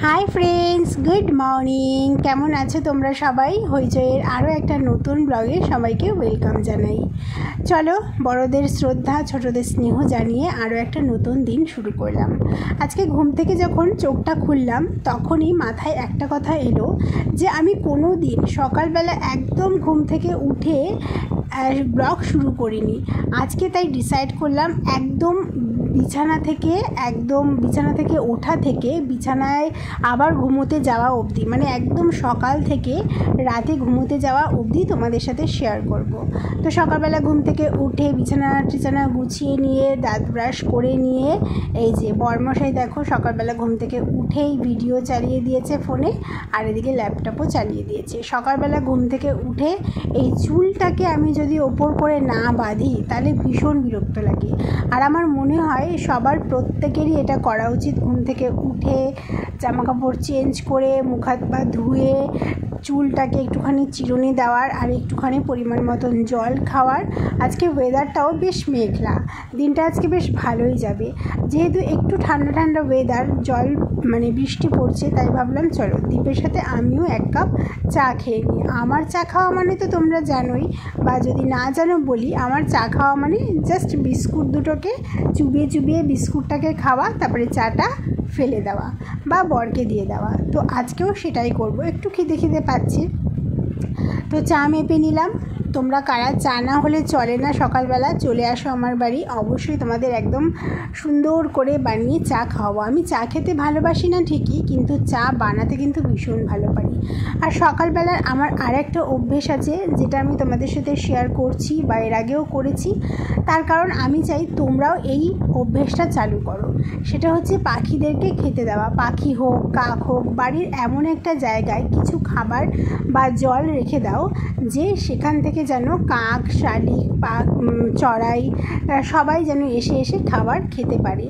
Hi friends, good morning. কেমন আছো তোমরা সবাই? হইচইয়ের আরও একটা নতুন ব্লগে সবাইকে ওয়েলকাম জানাই। চলো, বড়দের শ্রদ্ধা, ছোটদের স্নেহ জানিয়ে আরও একটা নতুন দিন শুরু করলাম। আজকে ঘুম থেকে যখন চোখটা খুললাম তখনই মাথায় একটা কথা এলো যে আমি কোনো দিন সকালবেলা একদম ঘুম থেকে উঠে ব্লগ শুরু করিনি। আজকে তাই ডিসাইড করলাম একদম বিছানা থেকে ওঠা থেকে বিছানায় আবার ঘুমোতে যাওয়া অবধি, মানে একদম সকাল থেকে রাতে ঘুমোতে যাওয়া অবধি তোমাদের সাথে শেয়ার করব। তো সকালবেলা ঘুম থেকে উঠে বিছানা গুছিয়ে নিয়ে দাঁত ব্রাশ করে নিয়ে এই যে বরমশাই দেখো সকালবেলা ঘুম থেকে উঠেই ভিডিও চালিয়ে দিয়েছে ফোনে, আর এদিকে ল্যাপটপও চালিয়ে দিয়েছে। সকালবেলা ঘুম থেকে উঠে এই চুলটাকে আমি যদি ওপর করে না বাঁধি তাহলে ভীষণ বিরক্ত লাগে। আর আমার মনে হয় সবার প্রত্যেকেরই এটা করা উচিত। ঘুম থেকে উঠে জামাকাপড় চেঞ্জ করে মুখ হাত পা ধুয়ে চুলটাকে একটুখানি চিরুনি দেওয়ার আর একটুখানি পরিমাণ মতন জল খাওয়ার। আজকে ওয়েদারটাও বেশ মেঘলা, দিনটা আজকে বেশ ভালোই যাবে। যেহেতু একটু ঠান্ডা ঠান্ডা ওয়েদার, বৃষ্টি পড়ছে, তাই ভাবলাম চলো দীপের সাথে আমিও এক কাপ চা খেয়ে নিই। আমার চা খাওয়া মানে তো তোমরা জানোই, বা যদি না জানো বলি, আমার চা খাওয়া মানে জাস্ট বিস্কুট দুটোকে চুবিয়ে বিস্কুটটাকে খাওয়া, তারপরে চাটা ফেলে দেওয়া বা বরকে দিয়ে দেওয়া। তো আজকেও সেটাই করব। একটু খিদে পাচ্ছি, তো চা মেপে নিলাম। তোমরা কারা চা না হলে চলে না সকালবেলা, চলে আসো আমার বাড়ি, অবশ্যই তোমাদের একদম সুন্দর করে বানিয়ে চা খাওয়াবো। আমি চা খেতে ভালোবাসি না ঠিকই, কিন্তু চা বানাতে কিন্তু ভীষণ ভালো পারি। আর সকালবেলার আমার আর একটা অভ্যেস আছে, যেটা আমি তোমাদের সাথে শেয়ার করছি বা এর আগেও করেছি। তার কারণ আমি চাই তোমরাও এই অভ্যেসটা চালু করো। সেটা হচ্ছে পাখিদেরকে খেতে দেওয়া। পাখি হোক, কাক হোক, বাড়ির এমন একটা জায়গায় কিছু খাবার বা জল রেখে দাও যে সেখান থেকে যেন কাক, শালিক, চড়াই সবাই যেন এসে খাবার খেতে পারে।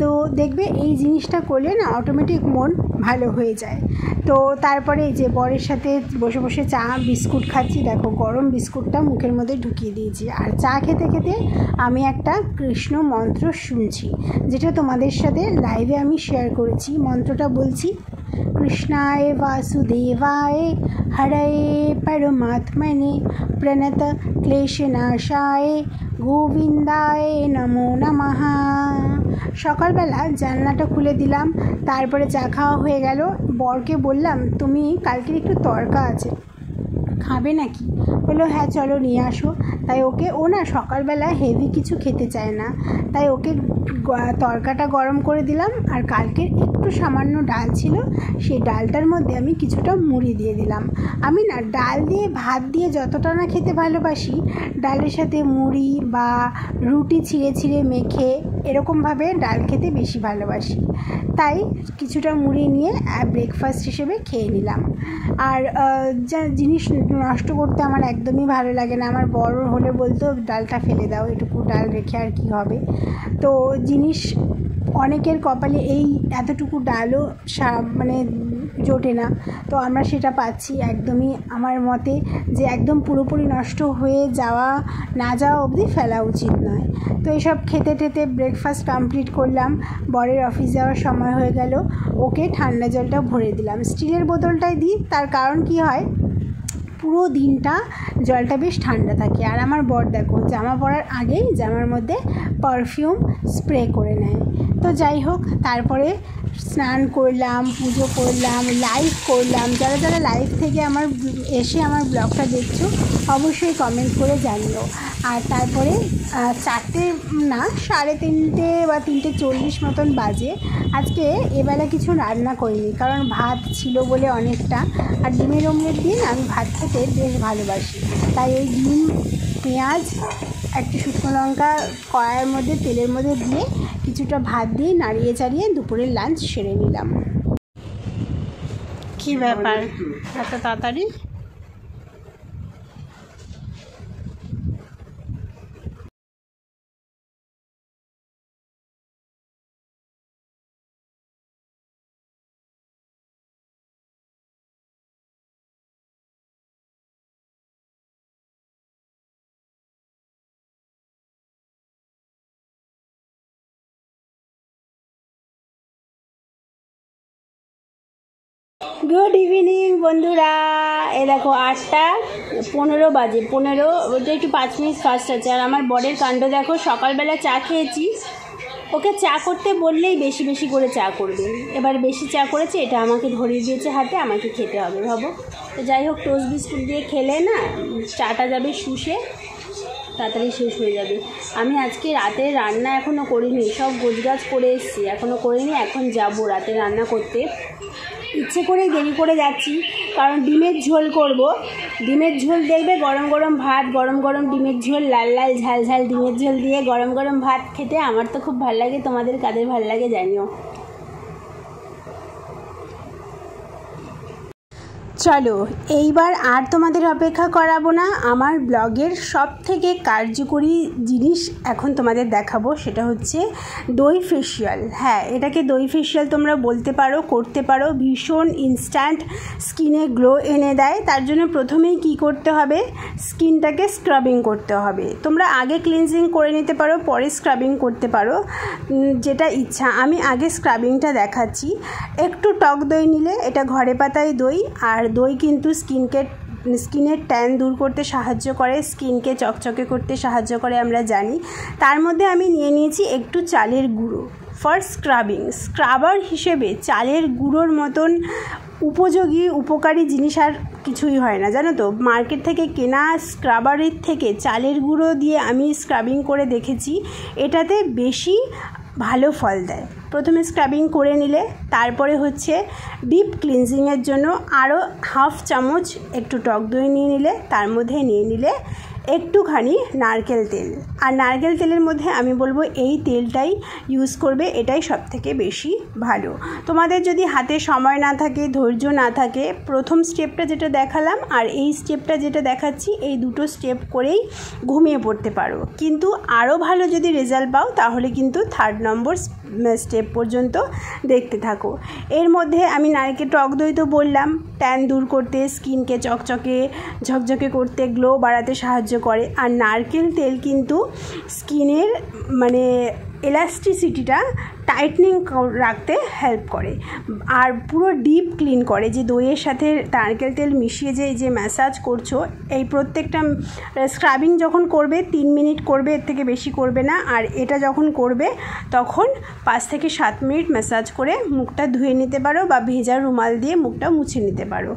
তো দেখবে এই জিনিসটা করলে না অটোমেটিক মন ভালো হয়ে যায়। তো তারপরে এই যে বরের সাথে বসে বসে চা বিস্কুট খাচ্ছি, দেখো গরম বিস্কুটটা মুখের মধ্যে ঢুকিয়ে দিয়েছি। আর চা খেতে খেতে আমি একটা কৃষ্ণ মন্ত্র শুনছি, যেটা তোমাদের সাথে লাইভে আমি শেয়ার করেছি। মন্ত্রটা বলছি: कृष्णाय वासुदेवाय हरये परमात्मने प्रणत क्लेशनाशाय गोविंदाय नमो नमः। সকালবেলা জানলাটা খুলে দিলাম, তারপরে চা খাওয়া হয়ে গেল। বরকে বললাম, তুমি কালকের একটু তরকা আছে, খাবে নাকি? বললো হ্যাঁ চলো নিয়ে আসো। তাই ও না সকালবেলা হেভি কিছু খেতে চায় না, তাই ওকে তরকাটা গরম করে দিলাম। আর কালকের একটু সামান্য ডাল ছিল, সেই ডালটার মধ্যে আমি কিছুটা মুড়ি দিয়ে দিলাম। আমি না ডাল দিয়ে ভাত দিয়ে যতটা না খেতে ভালোবাসি, ডালের সাথে মুড়ি বা রুটি ছিঁড়ে মেখে এরকমভাবে ডাল খেতে বেশি ভালোবাসি। তাই কিছুটা মুড়ি নিয়ে ব্রেকফাস্ট হিসেবে খেয়ে নিলাম। আর যা জিনিস নষ্ট করতে আমার একদমই ভালো লাগে না। আমার বড় হলে বলতো ডালটা ফেলে দাও, এটুকু ডাল রেখে আর কী হবে। তো জিনিস অনেকের কপালে এই এতটুকু ডালও জোটে না, তো আমরা সেটা পাচ্ছি। একদমই আমার মতে যে একদম পুরোপুরি নষ্ট হয়ে না যাওয়া অবধি ফেলা উচিত নয়। তো এইসব খেতে ব্রেকফাস্ট কমপ্লিট করলাম। বরের অফিস যাওয়ার সময় হয়ে গেল, ওকে ঠান্ডা জলটা ভরে দিলাম। স্টিলের বোতলটাই দিই, তার কারণ কি হয়, পুরো দিনটা জলটা বেশ ঠান্ডা থাকে। আর আমার বর দেখো জামা পরার আগেই জামার মধ্যে পারফিউম স্প্রে করে নেয়। তো যাই হোক, তারপরে স্নান করলাম, পুজো করলাম, লাইভ করলাম। যারা লাইভ থেকে আমার ব্লগটা দেখছো অবশ্যই কমেন্ট করে জানিও। আর তারপরে 3:30 বা 3:40 মতন বাজে। আজকে এবেলা কিছু রান্না করিনি, কারণ ভাত ছিল বলে অনেকটা, আর ডিমের অমলেট দিয়ে আমি ভাত খেতে বেশ ভালোবাসি। তাই ওই ডিম, পেঁয়াজ, একটু শুকনো লঙ্কা কড়াইয়ের মধ্যে তেলের মধ্যে দিয়ে কিছুটা ভাত দিয়ে নাড়িয়ে চাড়িয়ে দুপুরের লাঞ্চ সেরে নিলাম। কী ব্যাপার এত তাড়াতাড়ি? গুড ইভিনিং বন্ধুরা। এ দেখো 8:15 বাজে, 15 ওটা একটু 5 মিনিট ফাস্ট আছে। আর আমার বরের কাণ্ড দেখো, সকালবেলা চা খেয়েছি, ওকে চা করতে বললেই বেশি বেশি করে চা করবে। এবার বেশি চা করেছে, এটা আমাকে ধরিয়ে দিয়েছে হাতে, আমাকে খেতে হবে ভাবো। তো যাই হোক, টোস্ট বিস্কুট দিয়ে খেলে না চাটা যাবে শুষে, তাড়াতাড়ি শেষ হয়ে যাবে। আমি আজকে রাতে রান্না এখনও করিনি, সব গোছগাছ করে এসেছি, এখনও করিনি। এখন যাব রাতে রান্না করতে, ইচ্ছে করেই দেরি করে যাচ্ছি, কারণ ডিমের ঝোল করব। ডিমের ঝোল দেখবে, গরম গরম ভাত, গরম গরম ডিমের ঝোল, লাল লাল ঝাল ঝাল ডিমের ঝোল দিয়ে গরম গরম ভাত খেতে আমার তো খুব ভালো লাগে। তোমাদের কাদের ভালো লাগে জানিও। চলো এইবার আর তোমাদের অপেক্ষা করাবো না, আমার ব্লগের সব থেকে কার্যকরী জিনিস এখন তোমাদের দেখাবো, সেটা হচ্ছে দই ফেসিয়াল। হ্যাঁ, এটাকে দই ফেসিয়াল তোমরা বলতে পারো, করতে পারো। ভীষণ ইনস্ট্যান্ট স্কিনে গ্লো এনে দেয়। তার জন্য প্রথমেই কি করতে হবে, স্কিনটাকে স্ক্রাবিং করতে হবে। তোমরা আগে ক্লিনজিং করে নিতে পারো, পরে স্ক্রাবিং করতে পারো, যেটা ইচ্ছা। আমি আগে স্ক্রাবিংটা দেখাচ্ছি। একটু টক দই নিলে, এটা ঘরে পাতায় দই, আর দই কিন্তু স্কিনের ট্যান দূর করতে সাহায্য করে, স্কিনকে চকচকে করতে সাহায্য করে, আমরা জানি। তার মধ্যে আমি নিয়ে নিয়েছি একটু চালের গুঁড়ো ফর স্ক্রাবিং। স্ক্রাবার হিসেবে চালের গুঁড়োর মতন উপকারী জিনিস আর কিছুই হয় না, জানো তো। মার্কেট থেকে কেনা স্ক্রাবারের থেকে চালের গুঁড়ো দিয়ে আমি স্ক্রাবিং করে দেখেছি, এটাতে বেশি ভালো ফল দেয়। প্রথমে স্ক্রাবিং করে নিলে, তারপরে হচ্ছে ডিপ ক্লিনজিংয়ের জন্য আরও হাফ চামচ একটু টক দই নিয়ে নিলে, তার মধ্যে নিয়ে নিলে একটুখানি নারকেল তেল। আর নারকেল তেলের মধ্যে আমি বলবো এই তেলটাই ইউজ করবে, এটাই সবথেকে বেশি ভালো। তোমাদের যদি হাতে সময় না থাকে, ধৈর্য না থাকে, প্রথম স্টেপটা যেটা দেখালাম আর এই স্টেপটা যেটা দেখাচ্ছি, এই দুটো স্টেপ করেই ঘুমিয়ে পড়তে পারো। কিন্তু আরও ভালো যদি রেজাল্ট পাও, তাহলে কিন্তু 3rd নম্বর স্টেপ পর্যন্ত দেখতে থাকো। এর মধ্যে আমি নারকেল টক দই তো বললাম, ট্যান দূর করতে, স্কিনকে চকচকে ঝকঝকে করতে, গ্লো বাড়াতে সাহায্য করে। আর নারকেল তেল কিন্তু স্কিনের এলাস্টিসিটিটা টাইটনিং রাখতে হেল্প করে, আর পুরো ডিপ ক্লিন করে। যে দইয়ের সাথে নারকেল তেল মিশিয়ে যে ম্যাসাজ করছো, এই প্রত্যেকটা স্ক্রাবিং যখন করবে 3 মিনিট করবে, এর থেকে বেশি করবে না। আর এটা যখন করবে তখন 5 থেকে 7 মিনিট ম্যাসাজ করে মুখটা ধুয়ে নিতে পারো, বা ভেজা রুমাল দিয়ে মুখটা মুছে নিতে পারো।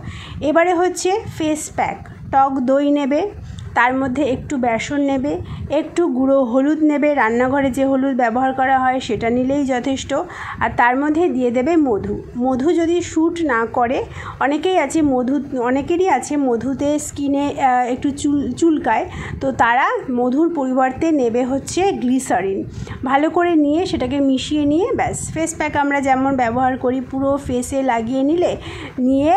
এবারে হচ্ছে ফেস প্যাক। টক দই নেবে, তার মধ্যে একটু বেসন নেবে, একটু গুঁড়ো হলুদ নেবে, রান্নাঘরে যে হলুদ ব্যবহার করা হয় সেটা নিলেই যথেষ্ট। আর তার মধ্যে দিয়ে দেবে মধু। মধু যদি শ্যুট না করে, অনেকেরই আছে মধুতে স্কিনে একটু চুলকায়, তো তারা মধুর পরিবর্তে নেবে হচ্ছে গ্লিসারিন। ভালো করে নিয়ে সেটাকে মিশিয়ে নিয়ে ব্যাস, ফেস প্যাক আমরা যেমন ব্যবহার করি পুরো ফেসে লাগিয়ে নিয়ে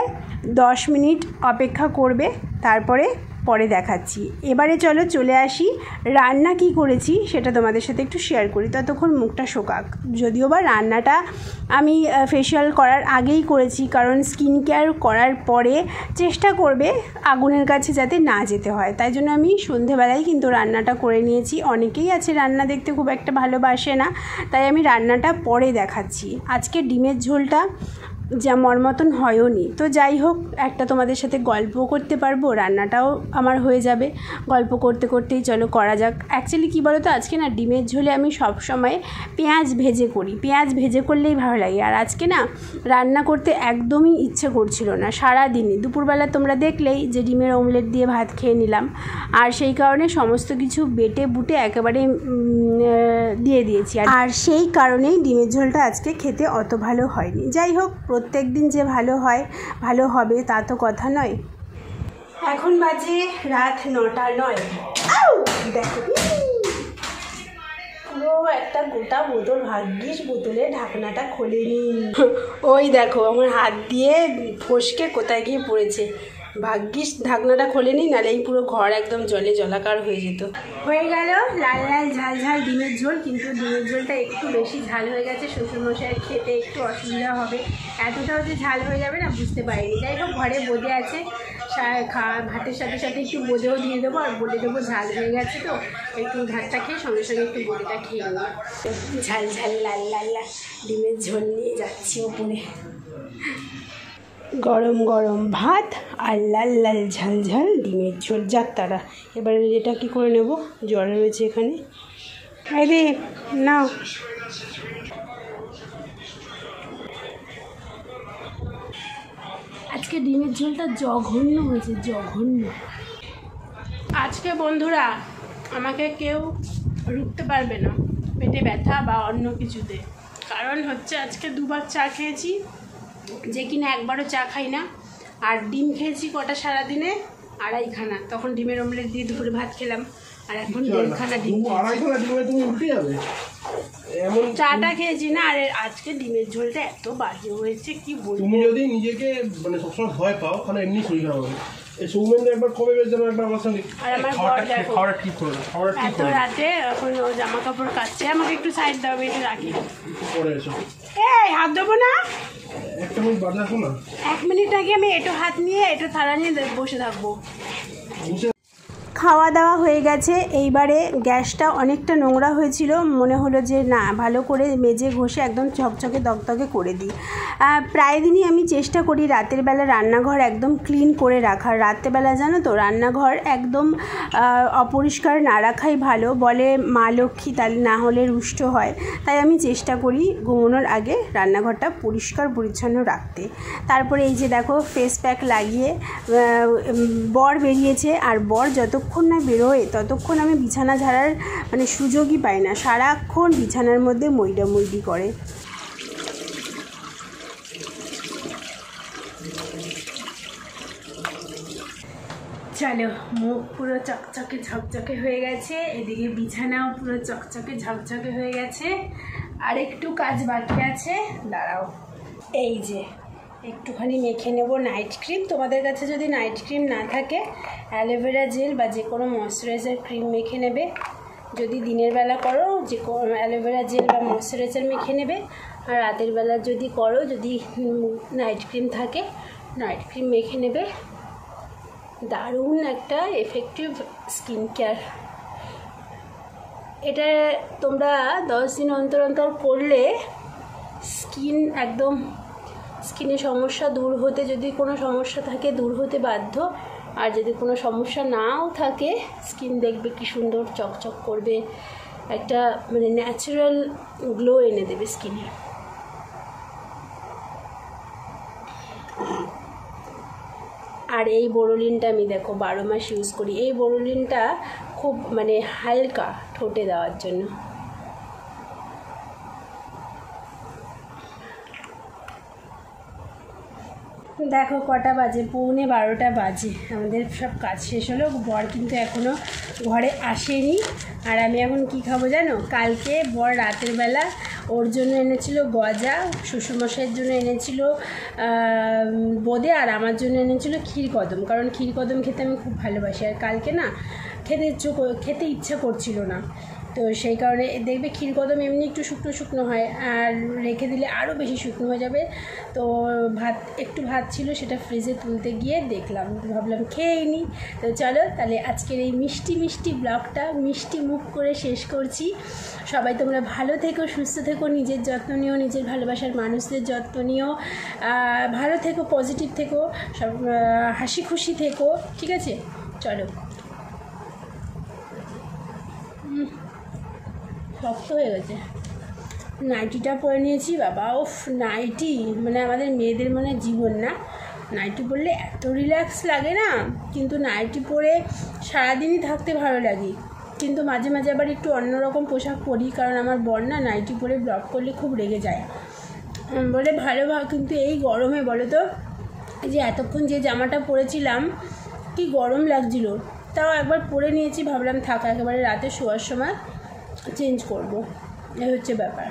10 মিনিট অপেক্ষা করবে, তারপরে দেখাচ্ছি। এবারে চলে আসি রান্না কি করেছি সেটা তোমাদের সাথে একটু শেয়ার করি, ততক্ষণ মুখটা শোকাক। যদিও বা রান্নাটা আমি ফেশিয়াল করার আগেই করেছি, কারণ স্কিন কেয়ার করার পরে চেষ্টা করবে আগুনের কাছে যাতে না যেতে হয়, তাই জন্য আমি সন্ধেবেলায় কিন্তু রান্নাটা করে নিয়েছি। অনেকেই আছে রান্না দেখতে খুব একটা ভালোবাসে না, তাই আমি রান্নাটা পরে দেখাচ্ছি। আজকে ডিমের ঝোলটা যেমন মতন হয়ও নি, তো যাই হোক, একটা তোমাদের সাথে গল্প করতে পারবো, রান্নাটাও আমার হয়ে যাবে। গল্প করতে করতেই চলো করা যাক। অ্যাকচুয়ালি কী বলো তো, আজকে না ডিমের ঝোলে আমি সবসময় পেঁয়াজ ভেজে করি, পেঁয়াজ ভেজে করলেই ভালো লাগে। আর আজকে না রান্না করতে একদমই ইচ্ছে করছিল না সারাদিনই। দুপুরবেলা তোমরা দেখলেই যে ডিমের অমলেট দিয়ে ভাত খেয়ে নিলাম, আর সেই কারণে সমস্ত কিছু বেটে বুটে একেবারে দিয়ে দিয়েছি, আর সেই কারণেই ডিমের ঝোলটা আজকে খেতে অত ভালো হয়নি। যাই হোক, প্রত্যেক দিন যে ভালো হবে তা তো কথা নয়। এখন বাজে রাত 9:09। দেখো পুরো একটা গোটা বোতল, ভাগ্যিস বোতলের ঢাকনাটা খোলেনি। ওই দেখো আমার হাত দিয়ে ফসকে কোথায় গিয়ে পড়েছে, ভাগ্যিস ঢাকনাটা খোলেনি, নাহলে এই পুরো ঘর একদম জলে জলাকার হয়ে যেত। হয়ে গেল লাল লাল ঝাল ঝাল ডিমের ঝোল, কিন্তু ডিমের ঝোলটা একটু বেশি ঝাল হয়ে গেছে, শ্বশুরমশাইয়ের খেতে একটু অসুবিধা হবে। এতটাও যে ঝাল হয়ে যাবে না বুঝতে পারিনি। যাই হোক, ঘরে বোঁদে আছে, ভাতের সাথে সাথে একটু বোঁদেও দিয়ে দেবো, আর বলে দেবো ঝাল হয়ে গেছে, তো একটু ভাতটা খেয়ে সঙ্গে সঙ্গে একটু বোঁদেটা খেয়ে নেবো। ঝাল ঝাল লাল লাল ডিমের ঝোল নিয়ে যাচ্ছি ওপরে। গরম গরম ভাত আর লাল লাল ঝাল ঝাল ডিমের ঝোল। যাক তারা, এবারে এটা কী করে নেব, জল রয়েছে এখানে। এই রে নাও। আজকে ডিমের ঝোলটা জঘন্য হয়েছে, জঘন্য। আজকে বন্ধুরা আমাকে কেউ রুখতে পারবে না পেটে ব্যথা বা অন্য কিছুতে, কারণ হচ্ছে আজকে দুবার চা খেয়েছি, যে কিনা একবারও চা খাই না। আর ডিম খেয়েছি কটা সারাদিনে, 2.5 খানা। তখন ডিমের অমলেট দিয়ে দুপুরে ভাত খেলাম, আর এখন 1.5 খানা ডিম। 2.5 খানা ডিমে তুমি উঠে যাবে এমন। চাটা খেয়েছি না, আর আজকে ডিমের ঝোলটা এত বাজে হয়েছে কি বলবো। তুমি যদি নিজেকে মানে সবসময় ভয় পাও তাহলে এমনি শরীর খারাপ হবে। এই সৌমেন্দ্র একবার কবে বেশ যেন একবার আমার সঙ্গে খাওয়াটা ঠিক করো না, খাওয়াটা ঠিক করো। এত রাতে এখন ও জামা কাপড় কাচ্ছে, আমাকে একটু সাইড দাও, আমি একটু রাখি। পরে এসো। এই হাত দেবো না, একটা মিনিট বাজে আসো না। 1 মিনিট আগে আমি এটো হাত নিয়ে এটো থালা নিয়ে বসে থাকবো। বুঝে খাওয়া দাওয়া হয়ে গেছে। এইবারে গ্যাসটা অনেকটা নোংরা হয়েছিল, মনে হলো যে না ভালো করে মেজে ঘষে একদম চকচকে দগদগে করে দিই। প্রায় দিনই আমি চেষ্টা করি রাতের বেলা রান্নাঘর একদম ক্লিন করে রাখার। রাত্রেবেলা জানো তো রান্নাঘর একদম অপরিষ্কার না রাখাই ভালো, বলে মা লক্ষ্মী, তাহলে না হলে রুষ্ট হয়। তাই আমি চেষ্টা করি ঘুমানোর আগে রান্নাঘরটা পরিষ্কার পরিচ্ছন্ন রাখতে। তারপরে এই যে দেখো ফেস প্যাক লাগিয়ে বর বেরিয়েছে, আর বর যতক্ষণ না বেরোয় ততক্ষণ আমি বিছানা ঝাড়ার মানে সুযোগই পাই না, সারাক্ষণ বিছানার মধ্যে মইডামইডি করে। চলো, মুখ পুরো চকচকে ঝকঝকে হয়ে গেছে, এদিকে বিছানাও পুরো চকচকে ঝকঝকে হয়ে গেছে। আর একটু কাজ বাকি আছে, দাঁড়াও। এই যে একটুখানি মেখে নেব নাইট ক্রিম। তোমাদের কাছে যদি নাইট ক্রিম না থাকে অ্যালোভেরা জেল বা যে কোনো ময়শ্চারাইজার ক্রিম মেখে নেবে। যদি দিনের বেলা করো যে অ্যালোভেরা জেল বা ময়শ্চারাইজার মেখে নেবে, আর রাতের বেলা যদি করো, যদি নাইট ক্রিম থাকে নাইট ক্রিম মেখে নেবে। দারুণ একটা এফেক্টিভ স্কিন কেয়ার। এটা তোমরা 10 দিন অন্তর অন্তর করলে স্কিন একদম, স্কিনের সমস্যা দূর হতে, যদি কোনো সমস্যা থাকে দূর হতে বাধ্য। আর যদি কোনো সমস্যা নাও থাকে স্কিন দেখবে কি সুন্দর চকচক করবে, একটা মানে ন্যাচারাল গ্লো এনে দেবে স্কিনে। আর এই বোরোলিনটা আমি দেখো 12 মাস ইউজ করি। এই বোরোলিনটা খুব মানে হালকা ঠোঁটে দেওয়ার জন্য। দেখো কটা বাজে, 11:15 বাজে। আমাদের সব কাজ শেষ হলো, বর কিন্তু এখনও ঘরে আসেনি। আর আমি এখন কি খাবো জানো, কালকে বর রাতের বেলা ওর জন্য এনেছিল গজা, শ্বশুরমশাইয়ের জন্য এনেছিল বোঁদে, আর আমার জন্য এনেছিল ক্ষীরকদম, কারণ ক্ষীরকদম খেতে আমি খুব ভালোবাসি। আর কালকে না খেতে ইচ্ছা করছিল না, তো সেই কারণে দেখবে ক্ষীরকদম এমনি একটু শুকনো শুকনো হয়, আর রেখে দিলে আরও বেশি শুকনো হয়ে যাবে। তো একটু ভাত ছিল, সেটা ফ্রিজে তুলতে গিয়ে দেখলাম, ভাবলাম খেয়েই নিই। তো চলো তাহলে আজকের এই মিষ্টি মিষ্টি ব্লগটা মিষ্টি মুখ করে শেষ করছি। সবাই তোমরা ভালো থেকো, সুস্থ থেকো, নিজের যত্ন নিও, নিজের ভালোবাসার মানুষদের যত্ন নিও, ভালো থেকো, পজিটিভ থেকো, সব হাসি খুশি থেকো, ঠিক আছে? চলো, শক্ত হয়ে গেছে। নাইটিটা পরে নিয়েছি, বাবা ওফ, নাইটি মানে আমাদের মেয়েদের মানে জীবন না। নাইটি পরলে এত রিল্যাক্স লাগে না, কিন্তু নাইটি পরে সারাদিনই থাকতে ভালো লাগে। কিন্তু মাঝে মাঝে আবার একটু অন্যরকম পোশাক পরি, কারণ আমার বর না নাইটি পরে ব্লগ করলে খুব রেগে যায়, বলে ভালো। কিন্তু এই গরমে বলো তো, যে এতক্ষণ যে জামাটা পরেছিলাম কি গরম লাগছিল, তাও একবার পরে নিয়েছি, ভাবলাম থাকা, একেবারে রাতে শোয়ার সময় চেঞ্জ করব, এই হচ্ছে ব্যাপার।